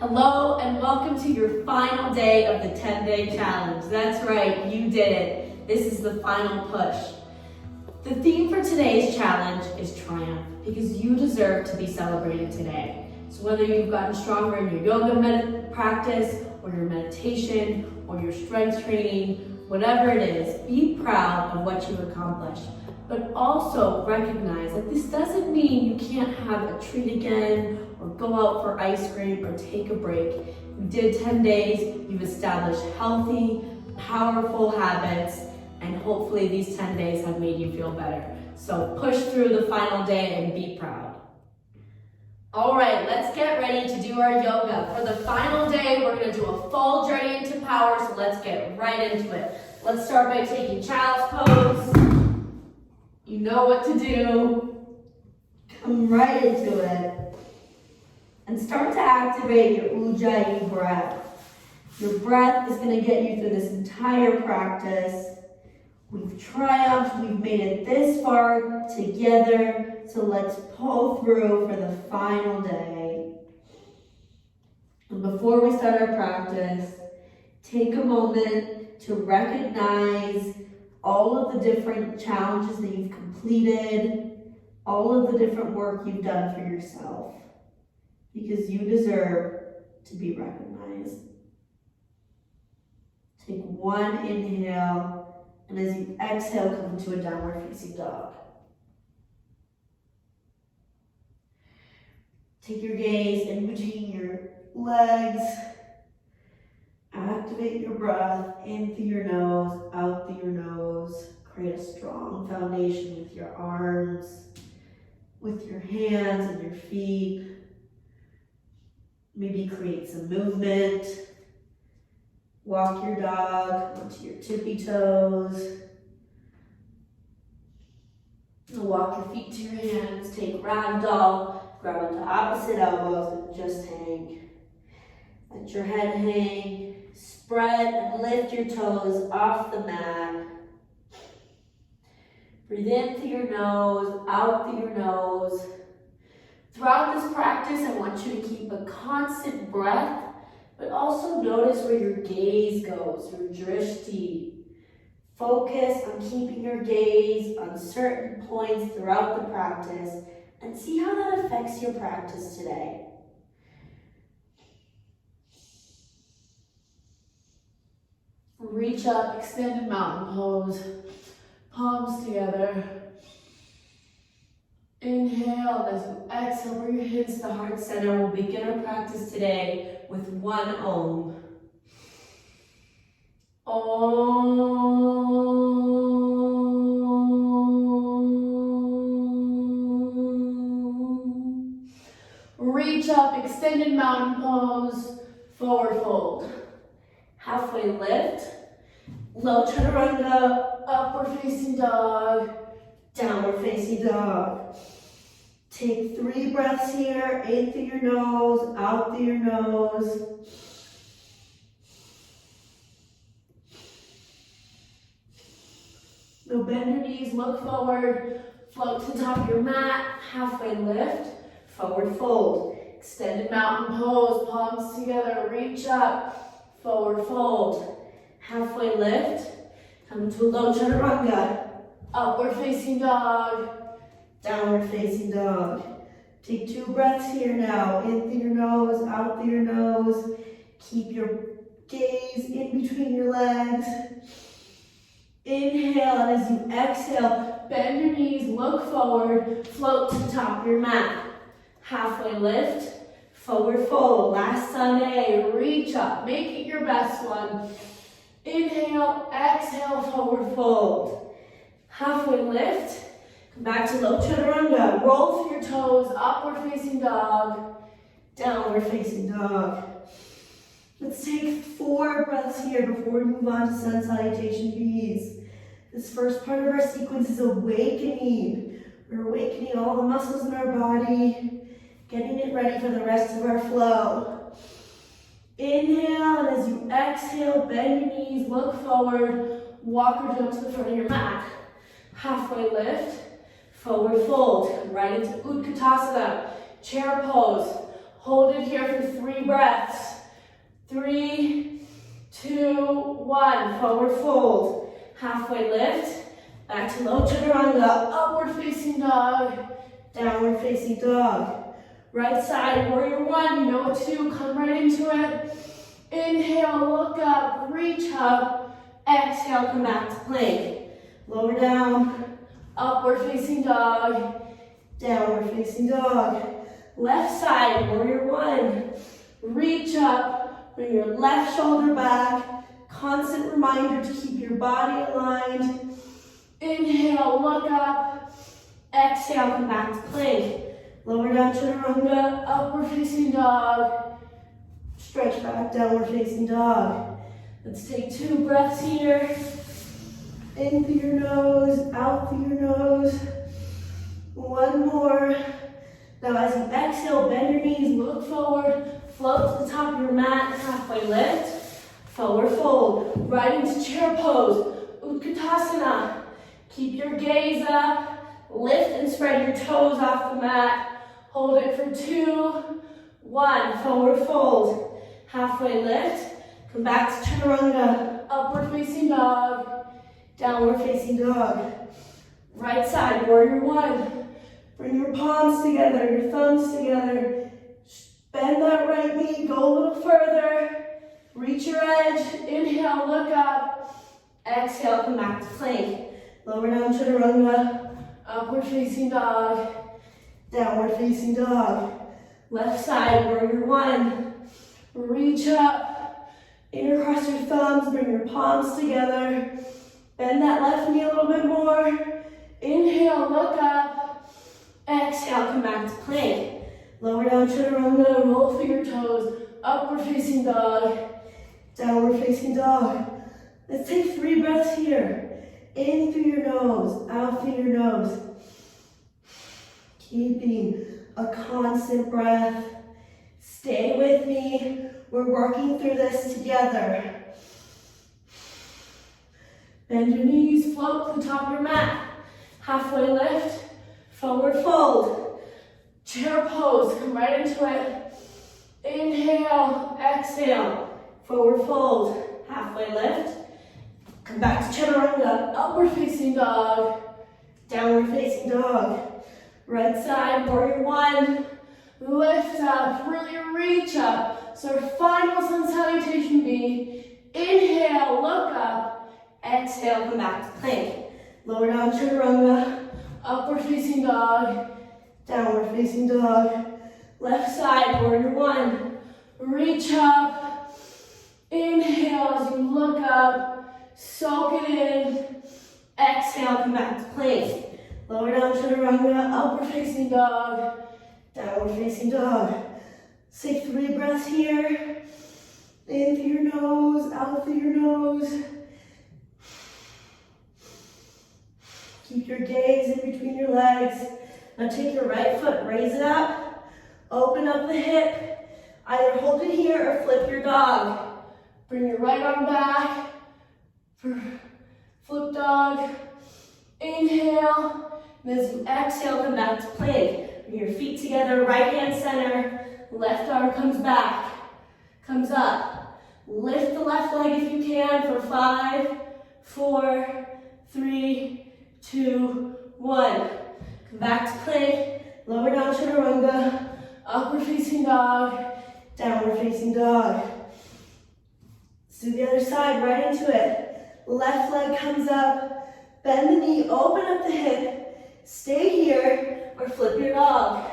Hello and welcome to your final day of the 10-day challenge. That's right, you did it. This is the final push. The theme for today's challenge is triumph because you deserve to be celebrated today. So whether you've gotten stronger in your yoga practice or your meditation or your strength training, whatever it is, be proud of what you've accomplished. But also recognize that this doesn't mean you can't have a treat again or go out for ice cream or take a break. You did 10 days, you've established healthy, powerful habits, and hopefully these 10 days have made you feel better. So push through the final day and be proud. All right, let's get ready to do our yoga. For the final day, we're gonna do a full journey into power, so let's get right into it. Let's start by taking child's pose. You know what to do. Come right into it. And start to activate your Ujjayi breath. Your breath is going to get you through this entire practice. We've triumphed, we've made it this far together, so let's pull through for the final day. And before we start our practice, take a moment to recognize all of the different challenges that you've completed, all of the different work you've done for yourself, because you deserve to be recognized. Take one inhale, and as you exhale, come into a downward facing dog. Take your gaze in between your legs. Activate your breath in through your nose, out through your nose. Create a strong foundation with your arms, with your hands and your feet. Maybe create some movement. Walk your dog onto your tippy toes. Walk your feet to your hands. Take ragdoll. Grab onto opposite elbows and just hang. Let your head hang. Spread and lift your toes off the mat. Breathe in through your nose, out through your nose. Throughout this practice, I want you to keep a constant breath, but also notice where your gaze goes, your drishti. Focus on keeping your gaze on certain points throughout the practice and see how that affects your practice today. Reach up, extended mountain pose, palms together. Inhale, as you exhale, bring your hands to the heart center. We'll begin our practice today with one Om. Om. Reach up, extended mountain pose, forward fold. Halfway lift, low chaturanga, upward facing dog, downward facing dog. Take 3 breaths here, in through your nose, out through your nose. Now bend your knees, look forward, float to the top of your mat, halfway lift, forward fold. Extended mountain pose, palms together, reach up. Forward fold, halfway lift, come to low chaturanga, upward facing dog, downward facing dog. Take 2 breaths here now, in through your nose, out through your nose. Keep your gaze in between your legs. Inhale, and as you exhale, bend your knees, look forward, float to the top of your mat. Halfway lift. Forward fold, last Sunday, reach up, make it your best one. Inhale, exhale, forward fold. Halfway lift, come back to low chaturanga, roll through your toes, upward facing dog, downward facing dog. Let's take 4 breaths here before we move on to sun salutation bees. This first part of our sequence is awakening. We're awakening all the muscles in our body, getting it ready for the rest of our flow. Inhale, and as you exhale, bend your knees, look forward, walk or jump to the front of your mat. Halfway lift, forward fold, right into Utkatasana, chair pose. Hold it here for 3 breaths. 3, 2, 1. Forward fold. Halfway lift. Back to low chaturanga. Upward facing dog. Downward facing dog. Right side, warrior 1. You know what to do. Come right into it. Inhale, look up, reach up. Exhale, come back to plank. Lower down. Upward facing dog. Downward facing dog. Left side, warrior 1. Reach up, bring your left shoulder back. Constant reminder to keep your body aligned. Inhale, look up. Exhale, come back to plank. Lower down chaturanga, upward facing dog. Stretch back, downward facing dog. Let's take 2 breaths here. In through your nose, out through your nose. 1 more. Now as you exhale, bend your knees, look forward, float to the top of your mat, halfway lift, forward fold, right into chair pose, Utkatasana. Keep your gaze up, lift and spread your toes off the mat. Hold it for 2, 1, forward fold, halfway lift, come back to chaturanga, upward facing dog, downward facing dog. Right side, warrior 1. Bring your palms together, your thumbs together. Bend that right knee, go a little further. Reach your edge, inhale, look up. Exhale, come back to plank. Lower down chaturanga, upward facing dog, downward facing dog. Left side, warrior 1. Reach up, intercross your thumbs, bring your palms together. Bend that left knee a little bit more. Inhale, look up. Exhale, come back to plank. Lower down chaturanga, roll through your toes. Upward facing dog, downward facing dog. Let's take 3 breaths here. In through your nose, out through your nose. Keeping a constant breath. Stay with me. We're working through this together. Bend your knees, float to the top of your mat. Halfway lift, forward fold. Chair pose, come right into it. Inhale, exhale, forward fold. Halfway lift. Come back to chaturanga, upward facing dog, downward facing dog. Right side, warrior 1. Lift up, really reach up. So our final sun salutation be, inhale, look up. Exhale, come back to plank. Lower down chaturanga, upward facing dog, downward facing dog. Left side, warrior 1. Reach up. Inhale as you look up. Soak it in. Exhale, come back to plank. Lower down chaturanga, upward facing dog, downward facing dog. Let's take 3 breaths here. In through your nose, out through your nose. Keep your gaze in between your legs. Now take your right foot, raise it up, open up the hip. Either hold it here or flip your dog. Bring your right arm back for flip dog. Inhale, and as you exhale, come back to plank. Bring your feet together, right hand center, left arm comes back, comes up. Lift the left leg if you can for 5, 4, 3, 2, 1. Come back to plank, lower down chaturanga, upward facing dog, downward facing dog. Let's do the other side, right into it. Left leg comes up, bend the knee, open up the hip, stay here, or flip your dog.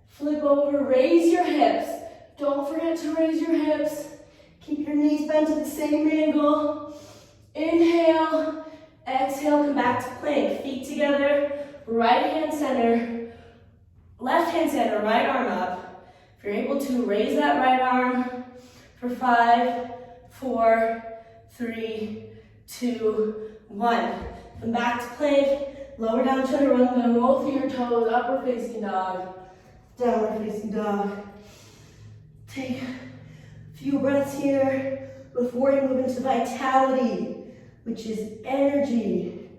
Flip over, raise your hips. Don't forget to raise your hips. Keep your knees bent at the same angle. Inhale, exhale, come back to plank. Feet together, right hand center, left hand center, right arm up. If you're able to, raise that right arm for 5, 4, 3, 2, 1. Come back to plank, lower down chaturanga, roll through your toes, upward facing dog, downward facing dog. Take a few breaths here before you move into vitality, which is energy.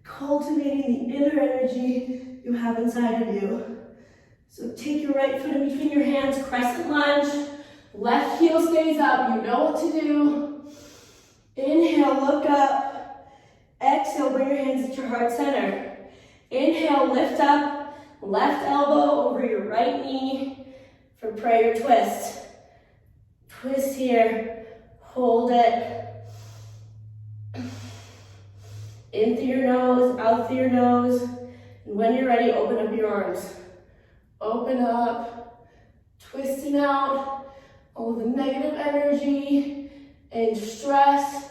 Cultivating the inner energy you have inside of you. So take your right foot in between your hands, crescent lunge. Left heel stays up, you know what to do. Inhale, look up. Exhale, bring your hands at your heart center. Inhale, lift up. Left elbow over your right knee for prayer twist. Twist here, hold it. In through your nose, out through your nose. And when you're ready, open up your arms. Open up, twisting out all the negative energy and stress.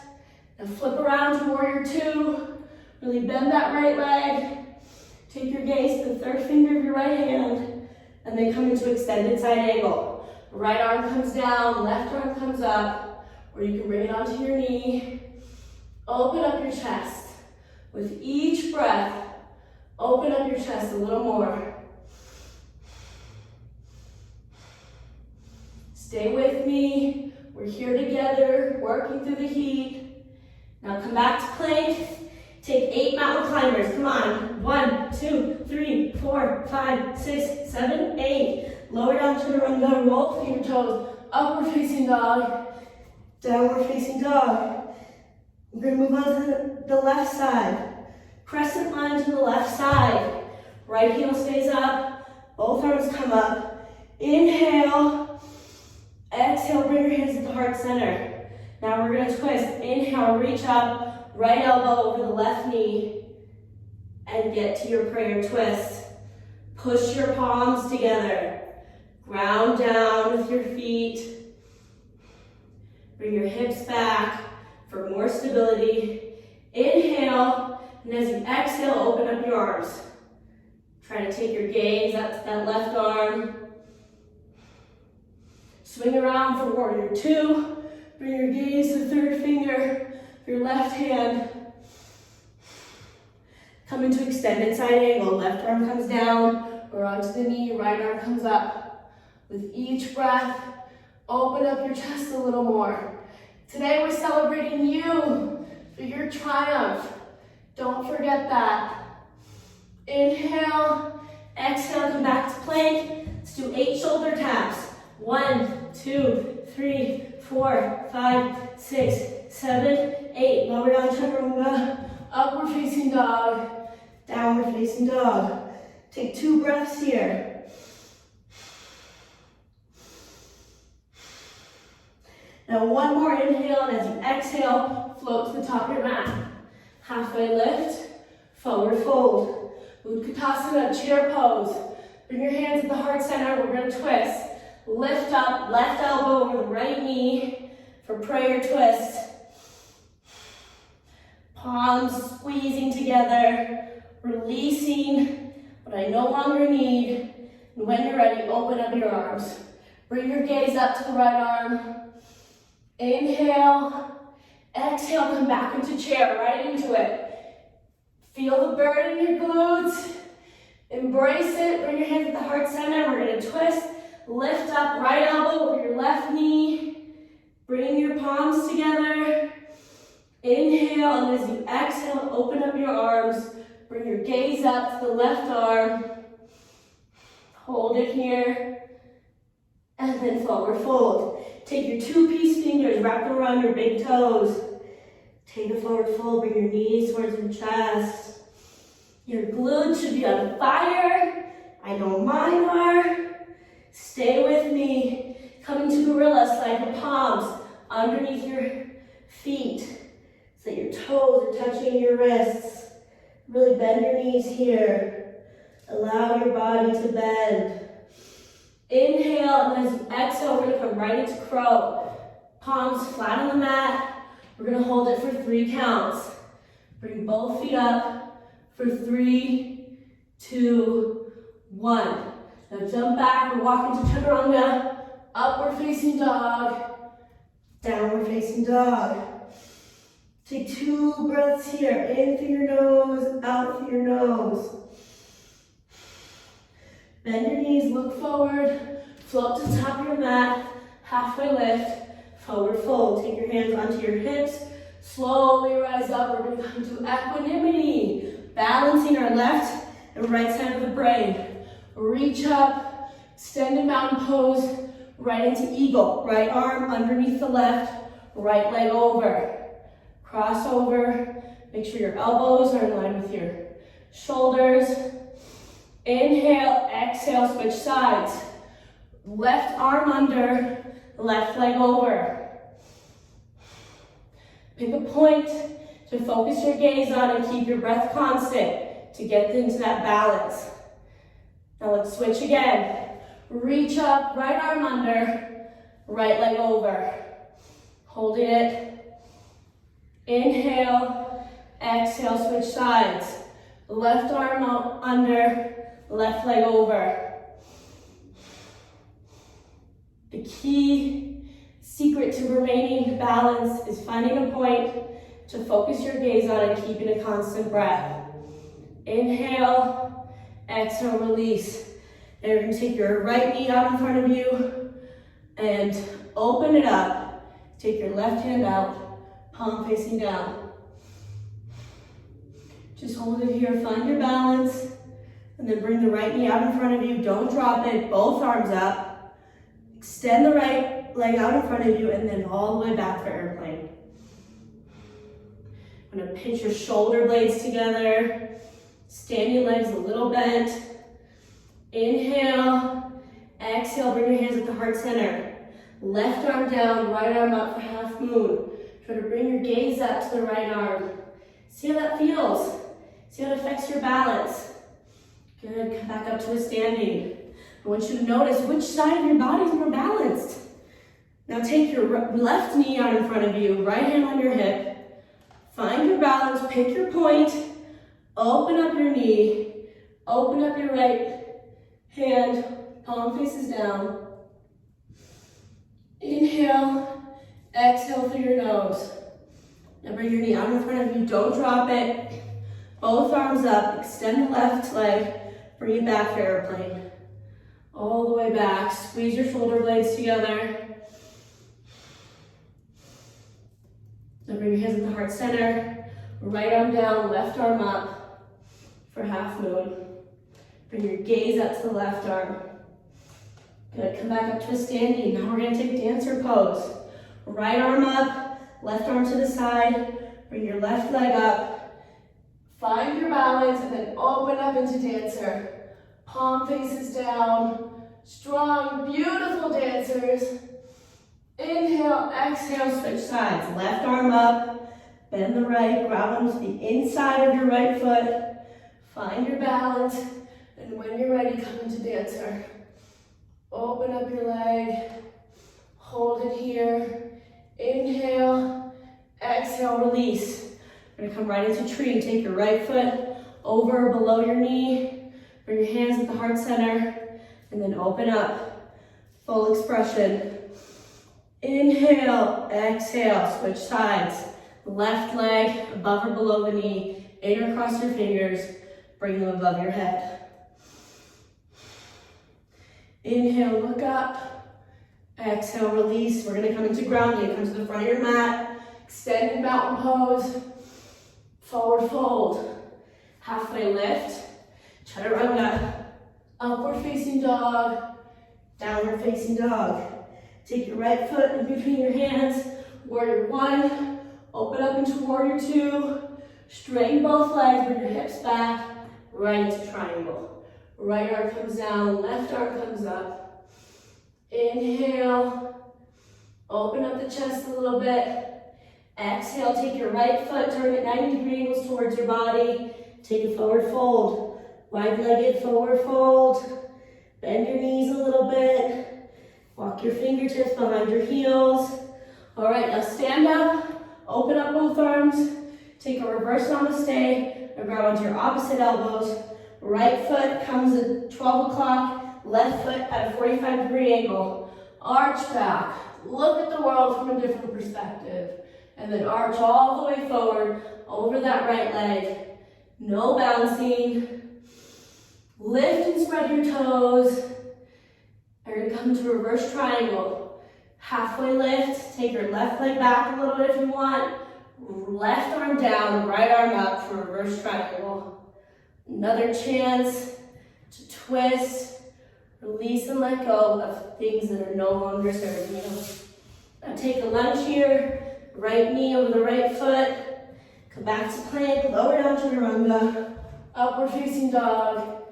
Now flip around to warrior two. Really bend that right leg. Take your gaze to the third finger of your right hand and then come into extended side angle. Right arm comes down, left arm comes up, or you can bring it onto your knee. Open up your chest. With each breath, open up your chest a little more. Stay with me. We're here together, working through the heat. Now come back to plank. Take 8 mountain climbers. Come on. 1, 2, 3, 4, 5, 6, 7, 8. Lower down, chaturanga, roll through your toes. Upward facing dog. Downward facing dog. We're going to move on to the left side. Crescent lunge to the left side. Right heel stays up. Both arms come up. Inhale. Exhale, bring your hands at the heart center. Now we're going to twist. Inhale, reach up. Right elbow over the left knee. And get to your prayer twist. Push your palms together. Ground down with your feet. Bring your hips back for more stability. Inhale. And as you exhale, open up your arms. Try to take your gaze up to that left arm. Swing around for warrior two. Bring your gaze to the third finger of your left hand. Come into extended side angle. Left arm comes down or onto the knee. Right arm comes up. With each breath, open up your chest a little more. Today we're celebrating you for your triumph. Don't forget that. Inhale, exhale, come back to plank. Let's do 8 shoulder taps. 1, 2, 3, 4, 5, 6, 7, 8. Lower down, chaturanga. Upward facing dog. Downward facing dog. Take 2 breaths here. Now one more inhale, and as you exhale, float to the top of your mat. Halfway lift, forward fold. Utkatasana, chair pose. Bring your hands at the heart center, we're gonna twist. Lift up, left elbow over the right knee for prayer twist. Palms squeezing together, releasing what I no longer need. And when you're ready, open up your arms. Bring your gaze up to the right arm. Inhale. Exhale, come back into chair, right into it. Feel the burn in your glutes. Embrace it. Bring your hands at the heart center. We're going to twist. Lift up, right elbow over your left knee. Bring your palms together. Inhale, and as you exhale, open up your arms. Bring your gaze up to the left arm. Hold it here. And then forward fold. Take your 2-piece fingers, wrap them around your big toes. Take a forward fold, bring your knees towards your chest. Your glutes should be on fire. I know mine are. Stay with me. Come into gorilla, slide the palms underneath your feet so that your toes are touching your wrists. Really bend your knees here. Allow your body to bend. Inhale, and as you exhale, we're going to come right into crow. Palms flat on the mat. We're going to hold it for 3 counts. Bring both feet up for 3, 2, 1. Now jump back, we're walking to chaturanga. Upward facing dog. Downward facing dog. Take 2 breaths here. In through your nose, out through your nose. Bend your knees, look forward, float to the top of your mat, halfway lift, forward fold. Take your hands onto your hips, slowly rise up. We're going to come to equanimity, balancing our left and right side of the brain. Reach up, Extended mountain pose, right into eagle. Right arm underneath the left, right leg over. Cross over, make sure your elbows are in line with your shoulders. Inhale, exhale, switch sides. Left arm under, left leg over. Pick a point to focus your gaze on and keep your breath constant to get into that balance. Now let's switch again. Reach up, right arm under, right leg over. Holding it. Inhale, exhale, switch sides. Left arm under, left leg over. The key secret to remaining balanced is finding a point to focus your gaze on and keeping a constant breath. Inhale, exhale, release. Now you're going to take your right knee out in front of you and open it up. Take your left hand out, palm facing down. Just hold it here, find your balance, and then bring the right knee out in front of you. Don't drop it, both arms up. Extend the right leg out in front of you and then all the way back for airplane. I'm gonna pinch your shoulder blades together. Standing legs a little bent. Inhale, exhale, bring your hands at the heart center. Left arm down, right arm up for half moon. Try to bring your gaze up to the right arm. See how that feels. See how it affects your balance. Good, come back up to a standing. I want you to notice which side of your body is more balanced. Now take your left knee out in front of you, right hand on your hip. Find your balance, pick your point, open up your knee, open up your right hand, palm faces down. Inhale, exhale through your nose. Now bring your knee out in front of you, don't drop it. Both arms up, extend the left leg, bring it back for airplane. All the way back, squeeze your shoulder blades together. Now bring your hands at the heart center, right arm down, left arm up for half moon. Bring your gaze up to the left arm. Good, come back up to a standing. Now we're gonna take dancer pose. Right arm up, left arm to the side, bring your left leg up. Find your balance and then open up into dancer. Palm faces down. Strong, beautiful dancers. Inhale, exhale, switch sides. Left arm up, bend the right, grab onto the inside of your right foot. Find your balance, and when you're ready, come into dancer. Open up your leg, hold it here. Inhale, exhale, release. We're gonna come right into tree. Take your right foot over or below your knee. Bring your hands at the heart center, and then open up. Full expression. Inhale, exhale, switch sides. Left leg above or below the knee. Intercross your fingers, bring them above your head. Inhale, look up. Exhale, release. We're gonna come into grounding. Come to the front of your mat. Extended mountain pose. Forward fold. Halfway lift. Chaturanga. Upward facing dog. Downward facing dog. Take your right foot in between your hands. Warrior one. Open up into warrior two. Straighten both legs, bring your hips back. Right into triangle. Right arm comes down, left arm comes up. Inhale. Open up the chest a little bit. Exhale, take your right foot, turn it 90-degree angles towards your body. Take a forward fold. Wide-legged forward fold. Bend your knees a little bit. Walk your fingertips behind your heels. All right, now stand up. Open up both arms. Take a reverse namaste and grab onto your opposite elbows. Right foot comes at 12 o'clock. Left foot at a 45-degree angle. Arch back. Look at the world from a different perspective. And then arch all the way forward over that right leg. No bouncing. Lift and spread your toes. And you're gonna come to reverse triangle. Halfway lift. Take your left leg back a little bit if you want. Left arm down, right arm up for reverse triangle. Another chance to twist, Release and let go of things that are no longer serving you. Now take a lunge here, right knee over the right foot. Come back to plank, lower down chaturanga. Upward facing dog,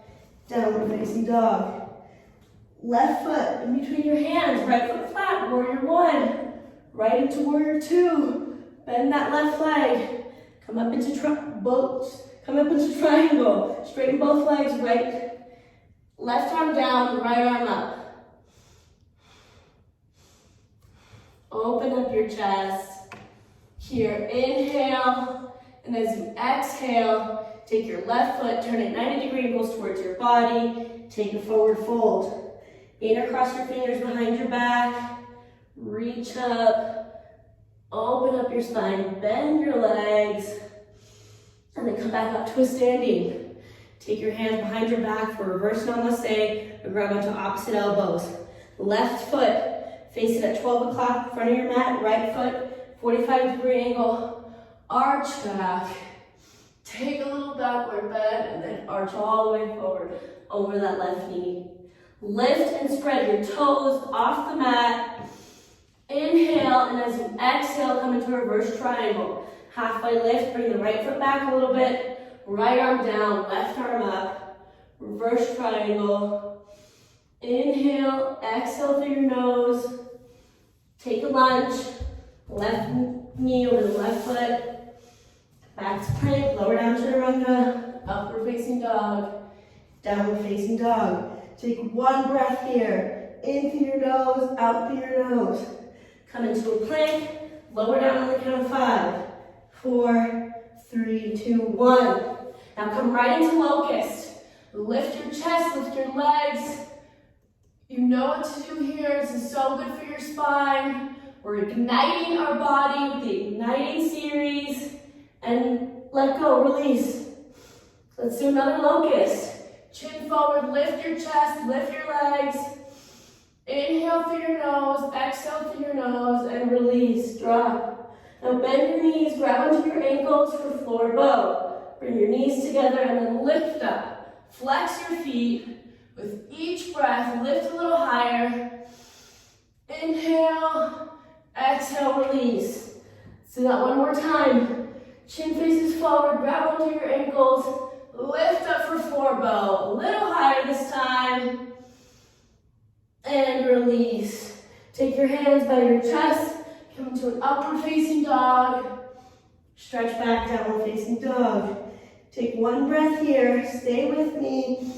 downward facing dog. Left foot in between your hands, right foot flat, warrior one. Right into warrior two. Bend that left leg. Come up into triangle. Straighten both legs, right. Left arm down, right arm up. Open up your chest. Here, inhale. And as you exhale, take your left foot, turn it 90-degree angles towards your body. Take a forward fold. Intercross your fingers behind your back. Reach up. Open up your spine. Bend your legs. And then come back up to a standing. Take your hands behind your back for reverse namaste or grab onto opposite elbows. Left foot, face it at 12 o'clock in front of your mat. Right foot, 45-degree angle. Arch back. Take a little backward bend and then arch all the way forward over that left knee. Lift and spread your toes off the mat. Inhale, and as you exhale, come into a reverse triangle. Halfway lift, bring the right foot back a little bit. Right arm down, left arm up. Reverse triangle. Inhale, exhale through your nose. Take a lunge. Left knee over the left foot. Back to plank, lower down chaturanga. Upward facing dog. Downward facing dog. Take one breath here. In through your nose, out through your nose. Come into a plank. Lower down on the count of 5. 4, 3, 2, 1. Now come right into locust. Lift your chest, lift your legs. You know what to do here. This is so good for your spine. We're igniting our body with the igniting series. And let go, release. Let's do another locust. Chin forward, lift your chest, lift your legs. Inhale through your nose, exhale through your nose, and release, drop. Now bend your knees, grab onto your ankles for floor bow. Bring your knees together and then lift up. Flex your feet. With each breath, lift a little higher. Inhale, exhale, release. Let's do that one more time. Chin faces forward, grab onto your ankles. Lift up for floor bow. A little higher this time. And release. Take your hands by your chest. Come into an upward facing dog. Stretch back, downward facing dog. Take one breath here. Stay with me.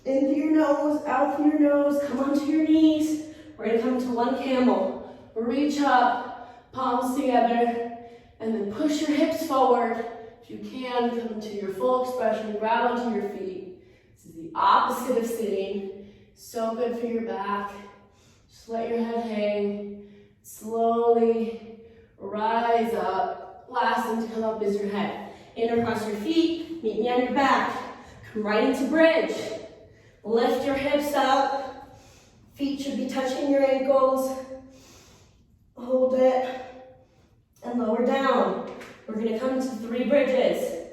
In through your nose, out through your nose. Come onto your knees. We're going to come to one camel. Reach up, palms together, and then push your hips forward. If you can, come to your full expression. Grab onto your feet. This is the opposite of sitting. So good for your back. Just let your head hang. Slowly rise up. Last thing to come up is your head. Intercross your feet. Meet me on your back. Come right into bridge. Lift your hips up. Feet should be touching your ankles. Hold it. And lower down. We're going to come into 3 bridges.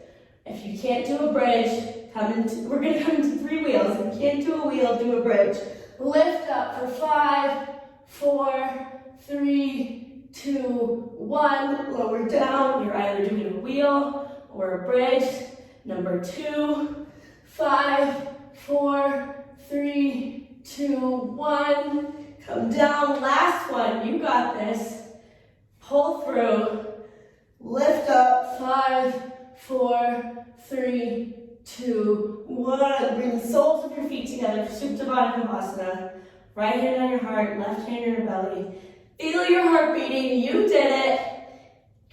If you can't do a bridge, we're going to come into 3 wheels. If you can't do a wheel, do a bridge. Lift up for 5, 4, 3, 2, 1. Lower down. You're either doing a wheel or a bridge. Number 2, 5, 4, 3, 2, 1. Come down. Last one. You got this. Pull through. Lift up. 5, 4, 3, 2, 1. Bring the soles of your feet together for Supta Baddha Konasana. Right hand on your heart, left hand on your belly. Feel your heart beating. You did it.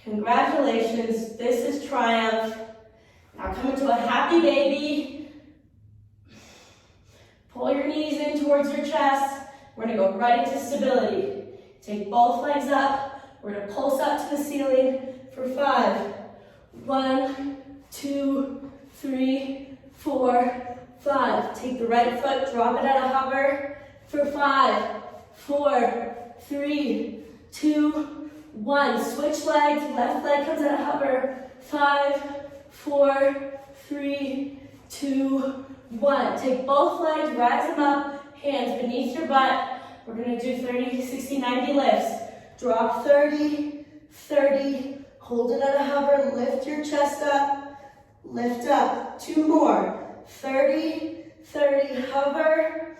Congratulations. This is triumph. Now come into a happy baby. Pull your knees in towards your chest. We're going to go right into stability. Take both legs up. We're going to pulse up to the ceiling for 5. 1, 2, 3, 4, 5. Take the right foot, drop it at a hover for 5, 4, 3, 2, 1. Switch legs, left leg comes at a hover. 5, 4, 3, 2, 1. Take both legs, rise them up. hands beneath your butt. We're gonna do 30, 60, 90 lifts. Drop 30, 30, hold it at a hover, lift your chest up, lift up. 2 more, 30, 30, hover,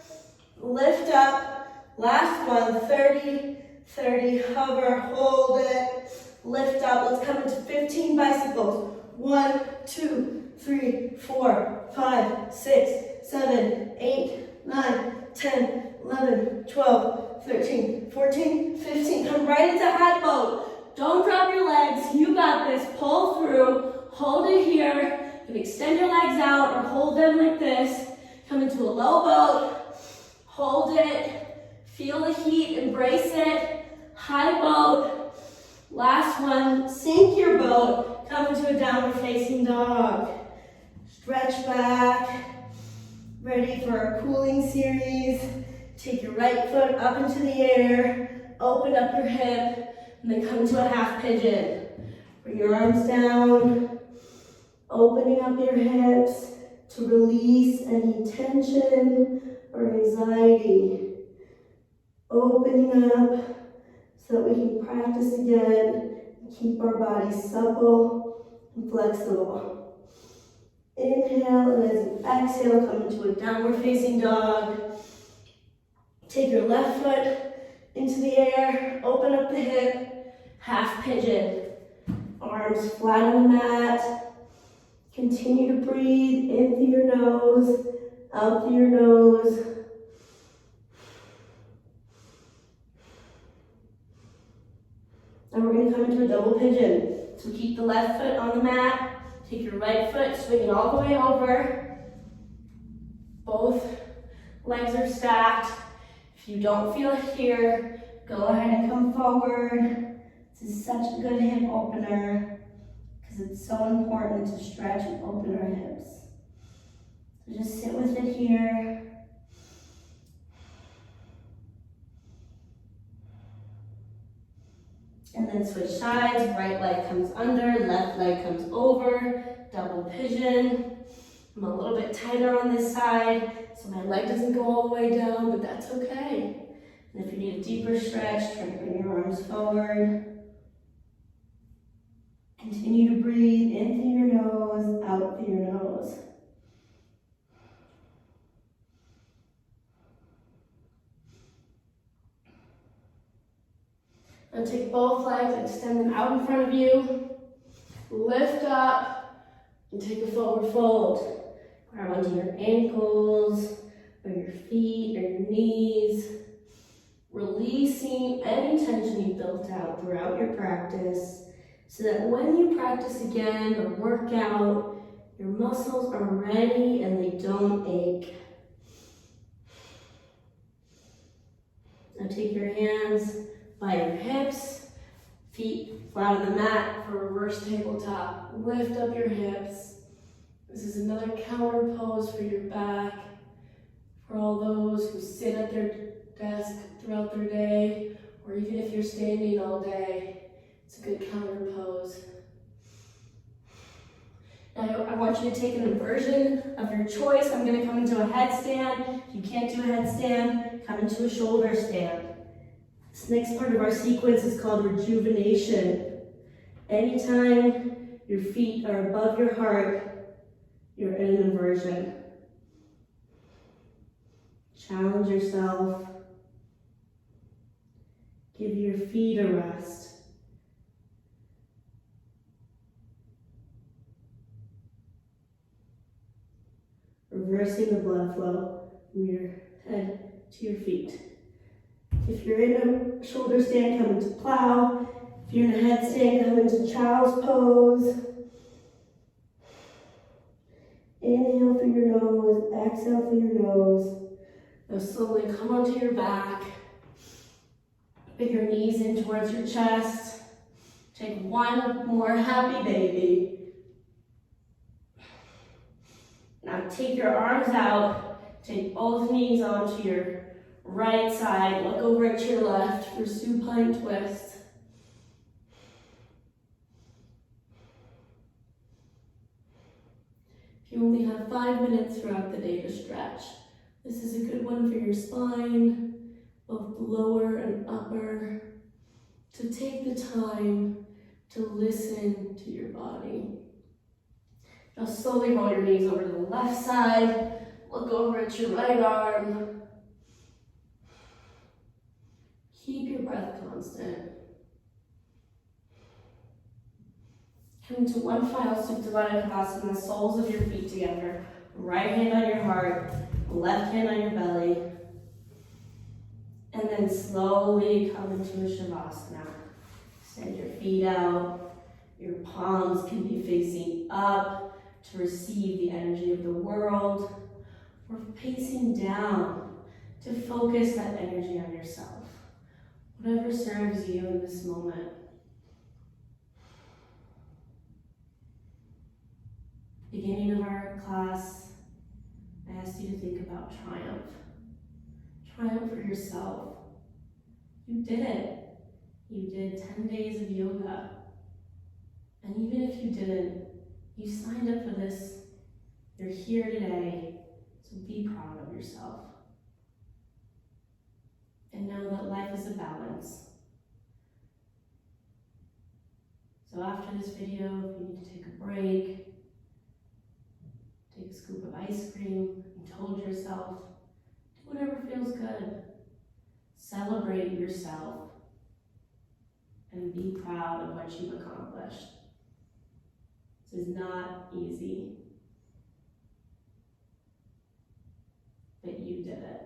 lift up. Last one, 30, 30, hover, hold it, lift up. Let's come into 15 bicycles. 1, 2, 3, 4, 5, 6, 7, 8, 9, 10, 11, 12, 13, 14, 15. Come right into high boat. Don't drop your legs. You got this. Pull through. Hold it here. You can extend your legs out or hold them like this. Come into a low boat. Hold it. Feel the heat. Embrace it. High boat. Last one. Sink your boat. Come into a downward facing dog. Stretch back. Ready for our cooling series. Take your right foot up into the air. Open up your hip. And then come to a half pigeon. Bring your arms down. Opening up your hips to release any tension or anxiety. Opening up so that we can practice again and keep our bodies supple and flexible. Inhale, and as you exhale, come into a downward facing dog. Take your left foot into the air, open up the hip, half pigeon. Arms flat on the mat. Continue to breathe in through your nose, out through your nose. And we're going to come into a double pigeon. So keep the left foot on the mat. Take your right foot, swing it all the way over. Both legs are stacked. If you don't feel it here, go ahead and come forward. This is such a good hip opener because it's so important to stretch and open our hips. So just sit with it here. And then switch sides. Right leg comes under, left leg comes over. Double pigeon. I'm a little bit tighter on this side, so my leg doesn't go all the way down, but that's okay. And if you need a deeper stretch, try to bring your arms forward. Continue to breathe in through your nose, out through your nose. Now take both legs, extend them out in front of you. Lift up and take a forward fold. Grab onto your ankles, or your feet, or your knees. Releasing any tension you built out throughout your practice so that when you practice again or work out, your muscles are ready and they don't ache. Now take your hands by your hips, feet flat on the mat for reverse tabletop. Lift up your hips. This is another counter pose for your back. For all those who sit at their desk throughout their day, or even if you're standing all day, it's a good counter pose. Now I want you to take an inversion of your choice. I'm going to come into a headstand. If you can't do a headstand, come into a shoulder stand. This next part of our sequence is called rejuvenation. Anytime your feet are above your heart, you're in an inversion. Challenge yourself. Give your feet a rest. Reversing the blood flow from your head to your feet. If you're in a shoulder stand, come into plow. If you're in a headstand, come into child's pose. Inhale through your nose, exhale through your nose. Now slowly come onto your back. Bring your knees in towards your chest. Take one more happy baby. Now take your arms out. Take both knees onto your right side. Look over at your left for supine twist. You only have 5 minutes throughout the day to stretch. This is a good one for your spine, both lower and upper, to take the time to listen to your body. Now slowly roll your knees over to the left side, look over at your right arm. Keep your breath constant. Come to one final Supta Baddha Konasana, the soles of your feet together. Right hand on your heart, left hand on your belly. And then slowly come into a Shavasana. Send your feet out. Your palms can be facing up to receive the energy of the world, or facing down to focus that energy on yourself. Whatever serves you in this moment. Beginning of our class, I asked you to think about triumph. Triumph for yourself. You did it. You did 10 days of yoga. And even if you didn't, you signed up for this. You're here today, so be proud of yourself. And know that life is a balance. So after this video, if you need to take a break, take a scoop of ice cream, indulge yourself, do whatever feels good. Celebrate yourself and be proud of what you've accomplished. This is not easy, but you did it.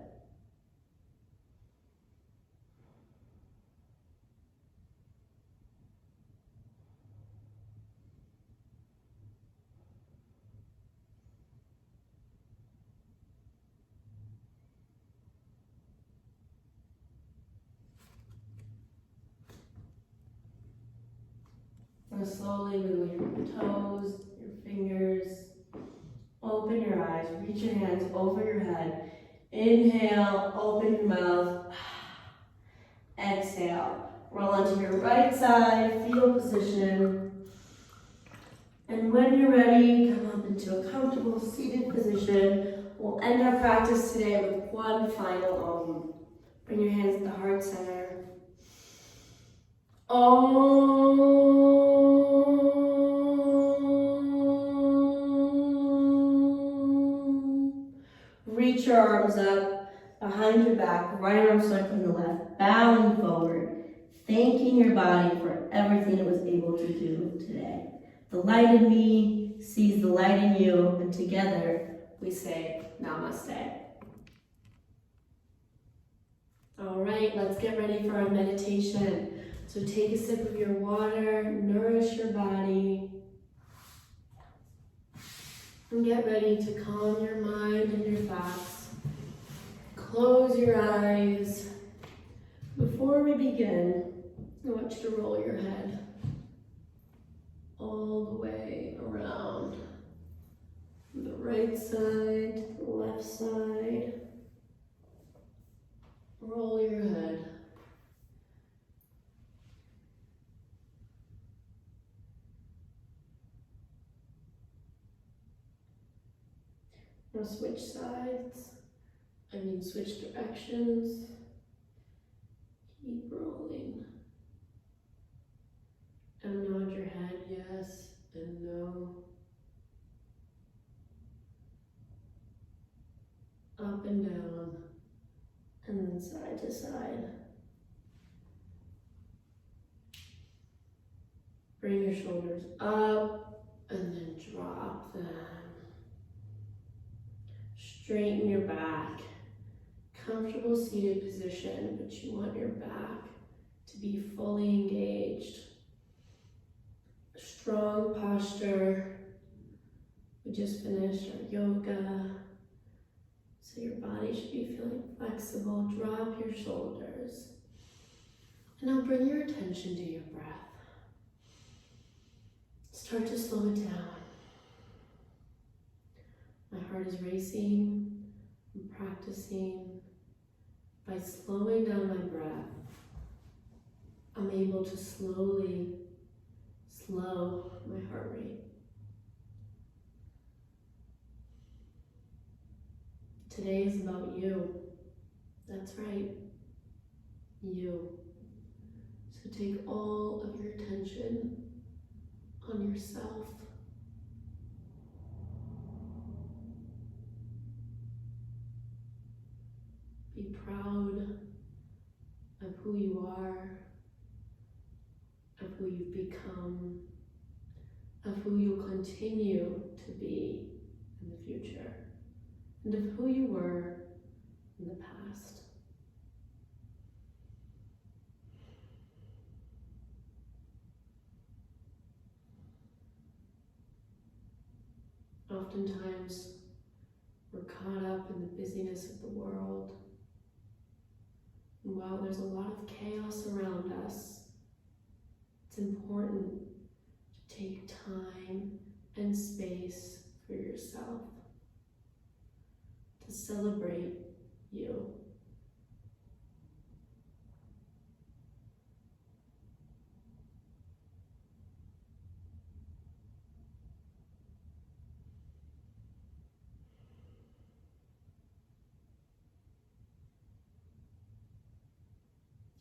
Now slowly wiggle your toes, your fingers, open your eyes, reach your hands over your head. Inhale, open your mouth. Exhale, roll onto your right side, fetal position. And when you're ready, come up into a comfortable seated position. We'll end our practice today with one final Om. Bring your hands to the heart center. Om. Reach your arms up behind your back, right arm circling the left, bowing forward, thanking your body for everything it was able to do today. The light in me sees the light in you, and together we say Namaste. All right, let's get ready for our meditation. So take a sip of your water, nourish your body, and get ready to calm your mind and your thoughts. Close your eyes. Before we begin, I want you to roll your head all the way around. From the right side to the left side. Roll your head. Now switch sides. Switch directions. Keep rolling. And nod your head yes and no. Up and down. And then side to side. Bring your shoulders up and then drop them. Straighten your back. Comfortable seated position, but you want your back to be fully engaged. Strong posture. We just finished our yoga. So your body should be feeling flexible. Drop your shoulders. And now bring your attention to your breath. Start to slow it down. My heart is racing. I'm practicing. By slowing down my breath, I'm able to slowly slow my heart rate. Today is about you. That's right, you. So take all of your attention on yourself. Be proud of who you are, of who you've become, of who you'll continue to be in the future, and of who you were in the past. Oftentimes, we're caught up in the busyness of the world. And while there's a lot of chaos around us, it's important to take time and space for yourself, to celebrate you.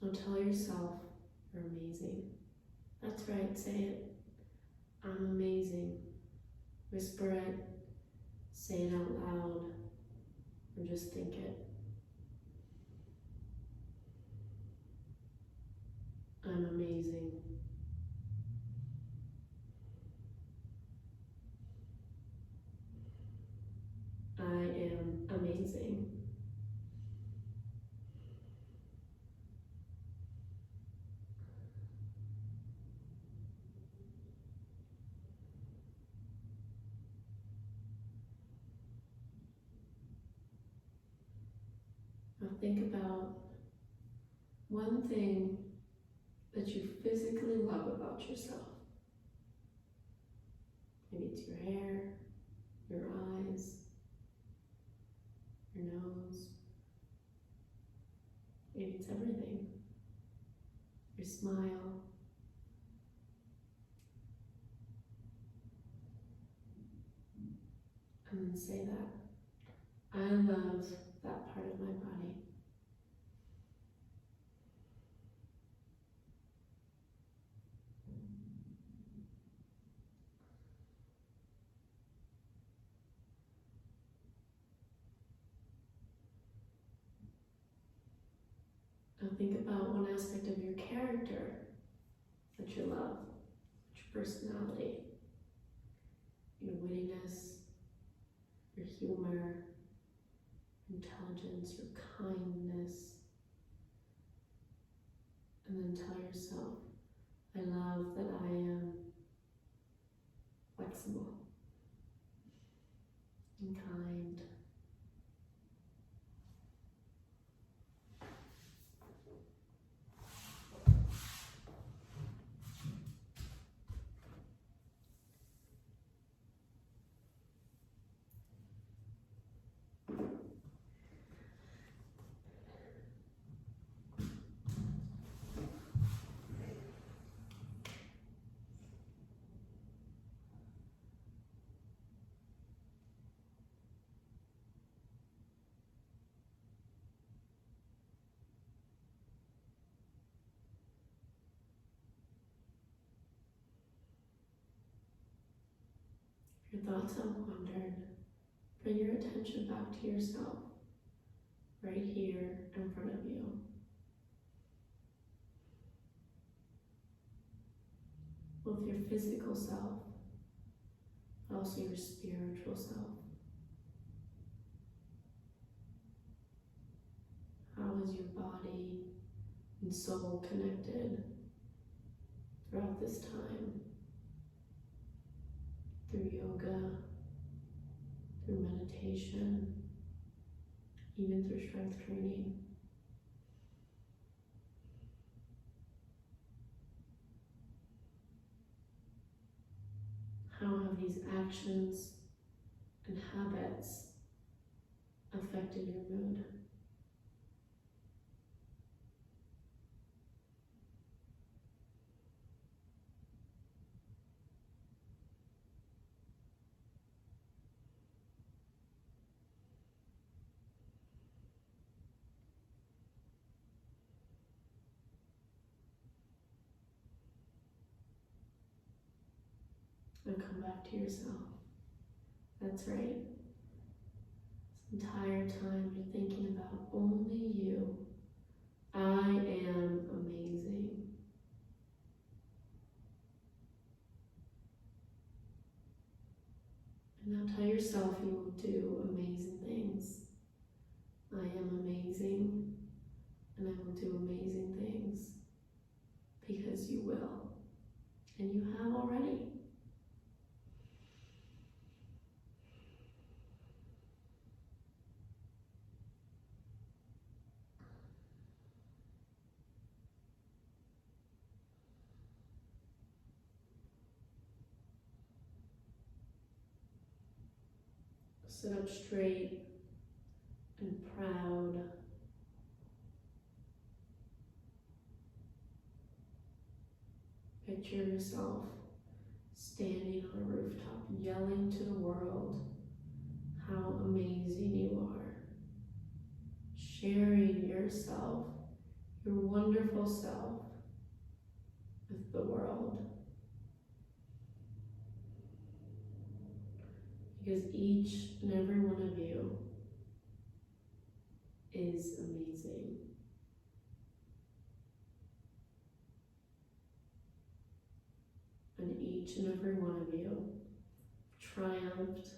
So tell yourself you're amazing. That's right, say it. I'm amazing. Whisper it, say it out loud, or just think it. I'm amazing. I am amazing. Now think about one thing that you physically love about yourself. Maybe it's your hair, your eyes, your nose. Maybe it's everything. Your smile. And then say that. I love that part of my body. Now think about one aspect of your character that you love, your personality, your wittiness, your humor, intelligence, your kindness. And then tell yourself, I love that I am flexible and kind. If your thoughts have wandered, bring your attention back to yourself, right here in front of you. Both your physical self, but also your spiritual self. How is your body and soul connected throughout this time? Through yoga, through meditation, even through strength training. How have these actions and habits affected your mood? And come back to yourself. That's right. This entire time you're thinking about only you. I am amazing. And now tell yourself you will do amazing things. I am amazing, and I will do amazing things because you will, and you have already. Sit up straight and proud. Picture yourself standing on a rooftop, yelling to the world how amazing you are. Sharing yourself, your wonderful self, with the world. Because each and every one of you is amazing. And each and every one of you triumphed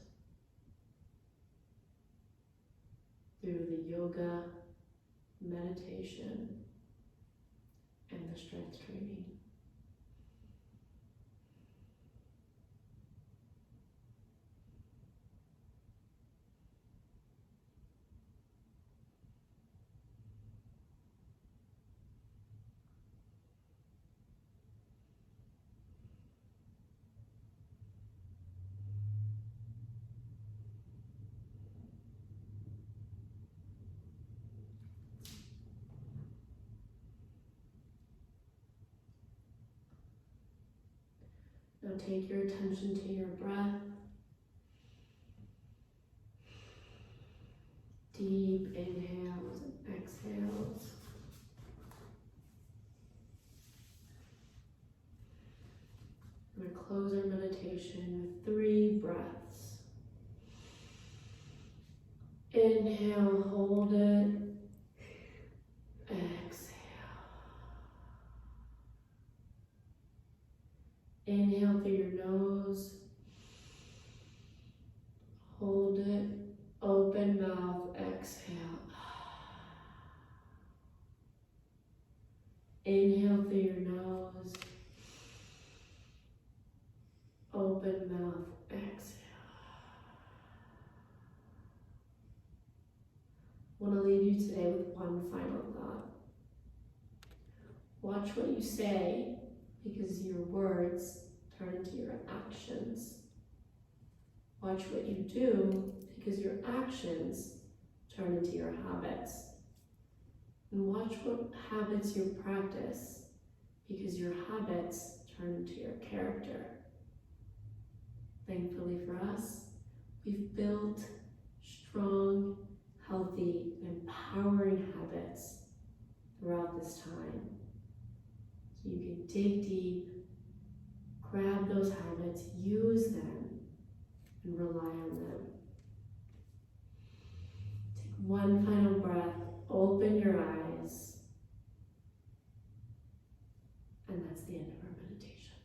through the yoga, meditation, and the strength training. Now take your attention to your breath. Deep inhales and exhales. We're going to close our meditation with 3 breaths. Inhale, hold it. Exhale. Inhale through your nose. Hold it. Open mouth. Exhale. Inhale through your nose. Open mouth. Exhale. I want to leave you today with one final thought. Watch what you say, because your words turn into your actions. Watch what you do, because your actions turn into your habits. And watch what habits you practice, because your habits turn into your character. Thankfully for us, we've built strong, healthy, and empowering habits throughout this time. So you can dig deep, grab those habits, use them, and rely on them. Take one final breath, open your eyes, and that's the end of our meditation.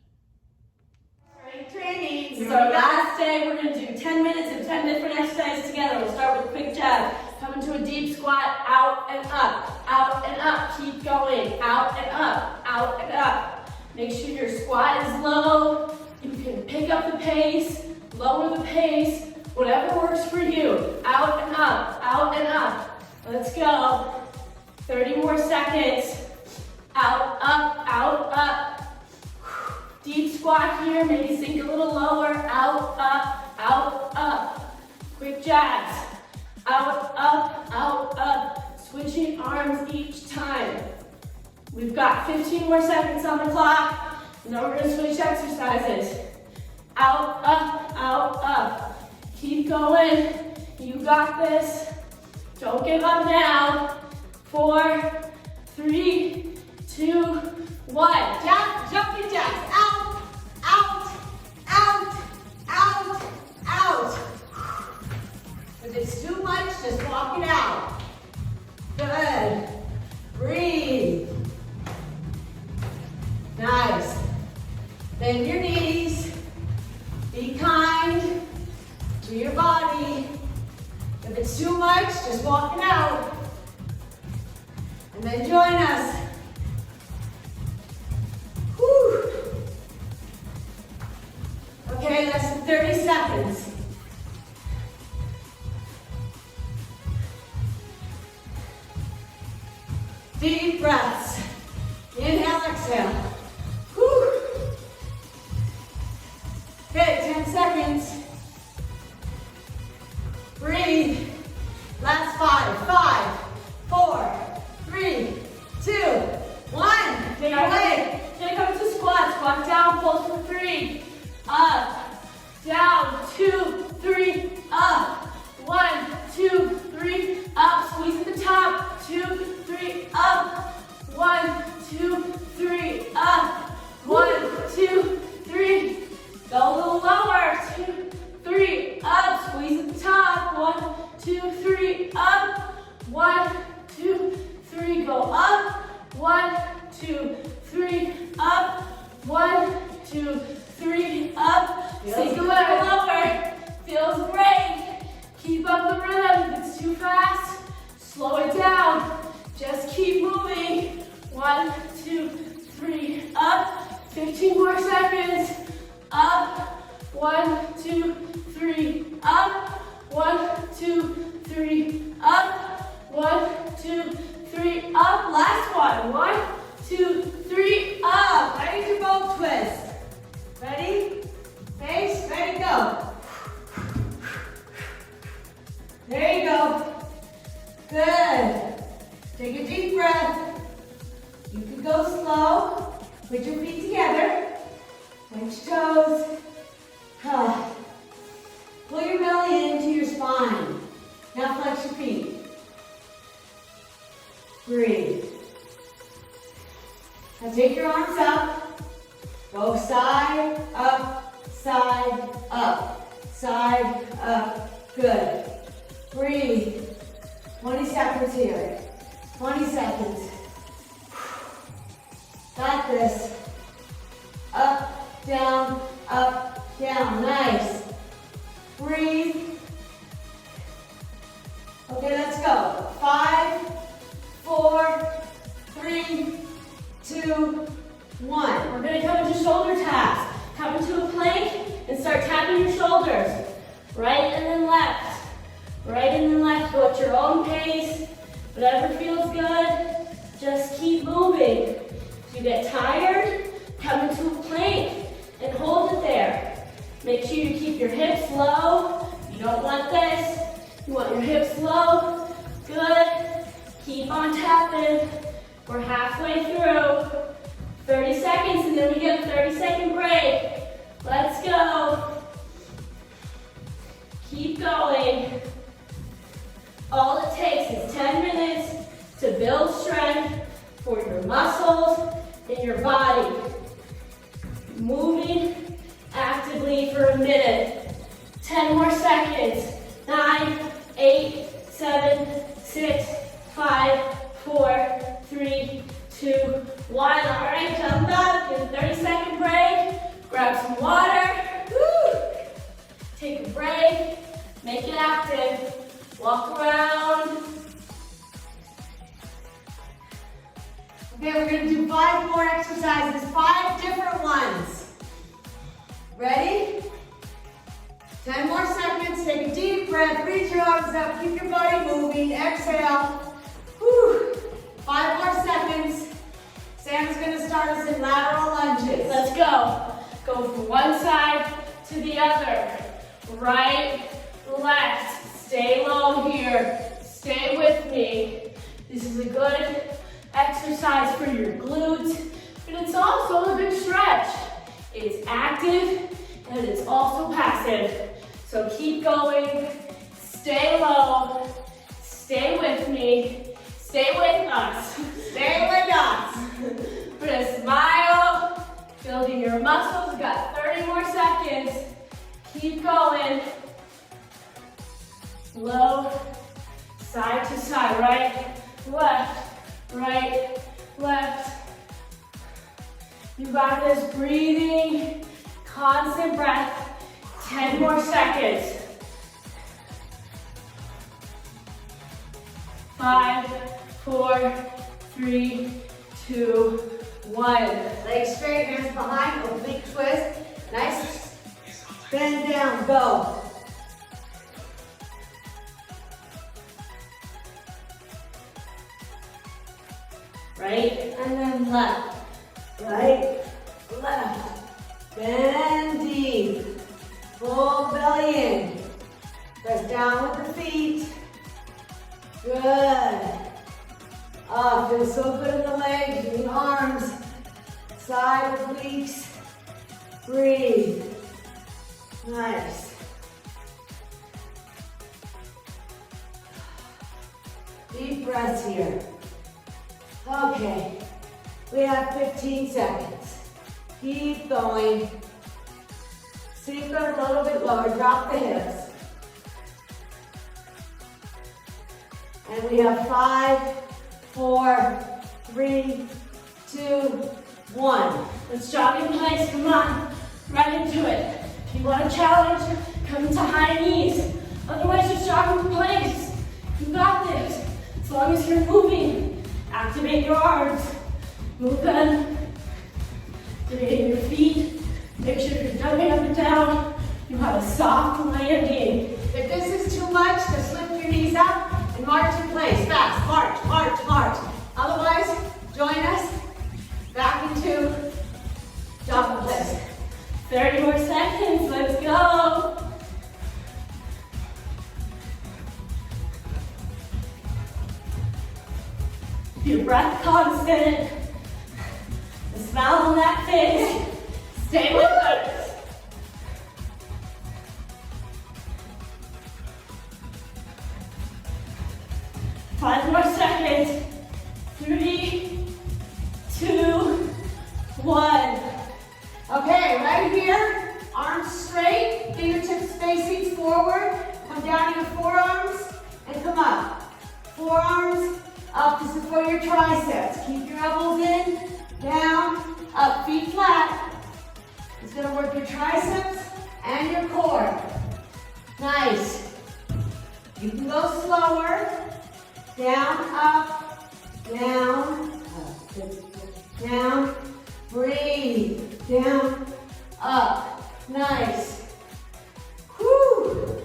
Strength training. This is our last day. We're going to do 10 minutes of 10 different exercises together. We'll start with a quick jab. Come into a deep squat, out and up, out and up. Keep going, out and up, out and up. Make sure your squat is low. You can pick up the pace, lower the pace, whatever works for you. Out and up, out and up. Let's go. 30 more seconds. Out, up, out, up. Deep squat here, maybe sink a little lower. Out, up, out, up. Quick jabs. Out, up, out, up. Switching arms each time. We've got 15 more seconds on the clock. Now we're going to switch exercises. Out, up, out, up. Keep going. You got this. Don't give up now. 4, 3, 2, 1. Jump, jumping jacks. Out, out, out. Take our leg. Gonna come to squat. Squat down, pulse for 3. Up, down, 2, 3, up. 1, 2, 3, up. Squeeze at the top. 2, 3, up. 1, 2, 3, up. 1, 2, 3. Go a little lower. 2, 3, up. Squeeze at the top. 1, 2, 3, up. 1, 2, 3. Go up. 1, 2, 3, up. 1, 2, 3, up. Sink a little lower. Feels great. Keep up the rhythm. If it's too fast, slow it down. Just keep moving. 1, 2, 3, up. 15 more seconds. Up. 1, 2, 3, up. 1, 2, 3, up. 1, 2, 3, up. Last one. 1, 2, 3, up. Ready to both twist. Ready? Face, ready, go. There you go. Good. Take a deep breath. You can go slow. Put your feet together. Touch toes. Pull your belly into your spine. Now flex your feet. Breathe. Now take your arms up. Go side, up, side, up, side, up. Good. Breathe. 20 seconds here. 20 seconds. Got this. Up, down, up, down. Nice. Breathe. Okay, let's go. 5, 4, 3, 2, 1. We're gonna come into shoulder taps. Come into a plank and start tapping your shoulders. Right and then left. Right and then left. Go at your own pace. Whatever feels good. Just keep moving. If you get tired, come into a plank and hold it there. Make sure you keep your hips low. You don't want this. You want your hips low. Good. Keep on tapping. We're halfway through. 30 seconds and then we get a 30-second break. Let's go. Keep going. All it takes is 10 minutes to build strength for your muscles and your body. Moving actively for a minute. 10 more seconds. 9, 8, 7, 6, 5, 4, 3, 2, 1. All right, jump up. Get a 30-second break. Grab some water. Woo. Take a break. Make it active. Walk around. Okay, we're going to do 5 more exercises. 5 different ones. Ready? 10 more seconds. Take a deep breath. Reach your arms up. Keep your body moving. Exhale. Whew. 5 more seconds. Sam's going to start us in lateral lunges. Let's go. Go from one side to the other. Right, left. Stay low here. Stay with me. This is a good exercise for your glutes, but it's also a good stretch. It's active and it's also passive. So keep going. Stay low. Stay with me. Stay with us. Stay with us. Put a smile. Building your muscles. We've got 30 more seconds. Keep going. Low, side to side, right, left. You got this. Breathing, constant breath. 10 more seconds. 5, 4, 3, 2, 1. Legs straight, hands behind, oblique twist. Nice. Bend down, go. Right, and then left. Right, left. Bend deep. Full belly in. Press down with the feet. Good. Oh, feels so good in the legs, in the arms. Side obliques. Breathe. Nice. Deep breaths here. Okay, we have 15 seconds. Keep going. Sink a little bit lower, drop the hips. And we have 5, 4, 3, 2, 1. Let's jog in place, come on. Right into it. If you want a challenge, come into high knees. Otherwise, just jog into place. You got this. As long as you're moving, activate your arms. Move them. Activate your feet. Make sure you're jumping up and down. You have a soft landing. If this is too much, just lift your knees up and march in place. Fast. March, march, march. Otherwise, join us back into jog in place. 30 more seconds. Let's go. Your breath constant. The smile on that face. Stay with us. Five more seconds. 3, 2, 1. Okay, right here. Arms straight. Fingertips facing forward. Come down to your forearms and come up. Forearms up to support your triceps. Keep your elbows in, down, up, feet flat. It's gonna work your triceps and your core. Nice. You can go slower. Down, up, down, up, down. Breathe. Down, up. Nice. Whew.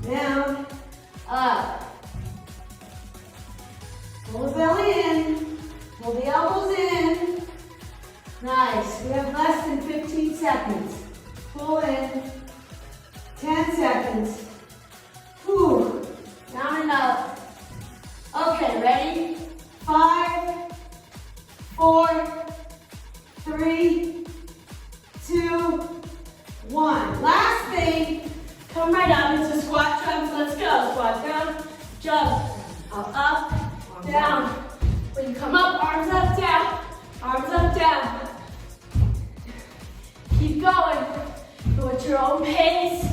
Down, up. Pull the belly in, pull the elbows in. Nice, we have less than 15 seconds. Pull in, 10 seconds. Whew, down and up. Okay, ready? 5, 4, 3, 2, 1. Last thing, come right up into squat jumps. Let's go, squat down, jump, up, down. When you come up, arms up, down. Arms up, down. Keep going. Go at your own pace.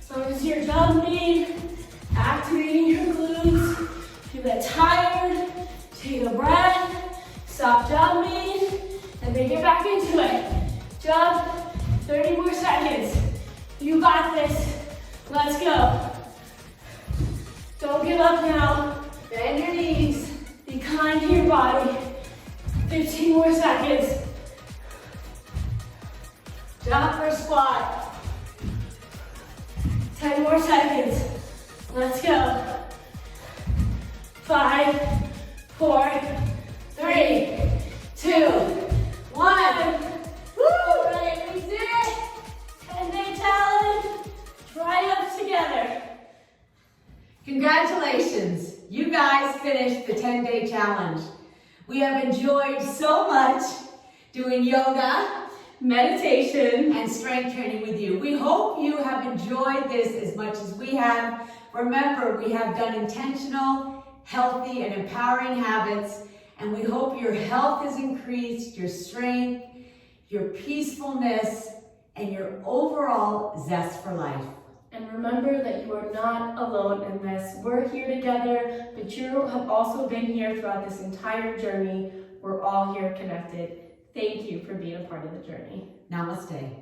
As long as you're jumping, activating your glutes. If you get tired, take a breath. Stop jumping and then get back into it. Jump. 30 more seconds. You got this. Let's go. Don't give up now. Bend your knees. Be kind to your body. 15 more seconds. Jump or squat. 10 more seconds. Let's go. 5, 4, 3, 2, 1. Woo! All right, we did it. 10-day challenge. Triumph together. Congratulations. You guys finished the 10-day challenge. We have enjoyed so much doing yoga, meditation, and strength training with you. We hope you have enjoyed this as much as we have. Remember, we have done intentional, healthy, and empowering habits, and we hope your health has increased, your strength, your peacefulness, and your overall zest for life. And remember that you are not alone in this. We're here together, but you have also been here throughout this entire journey. We're all here connected. Thank you for being a part of the journey. Namaste.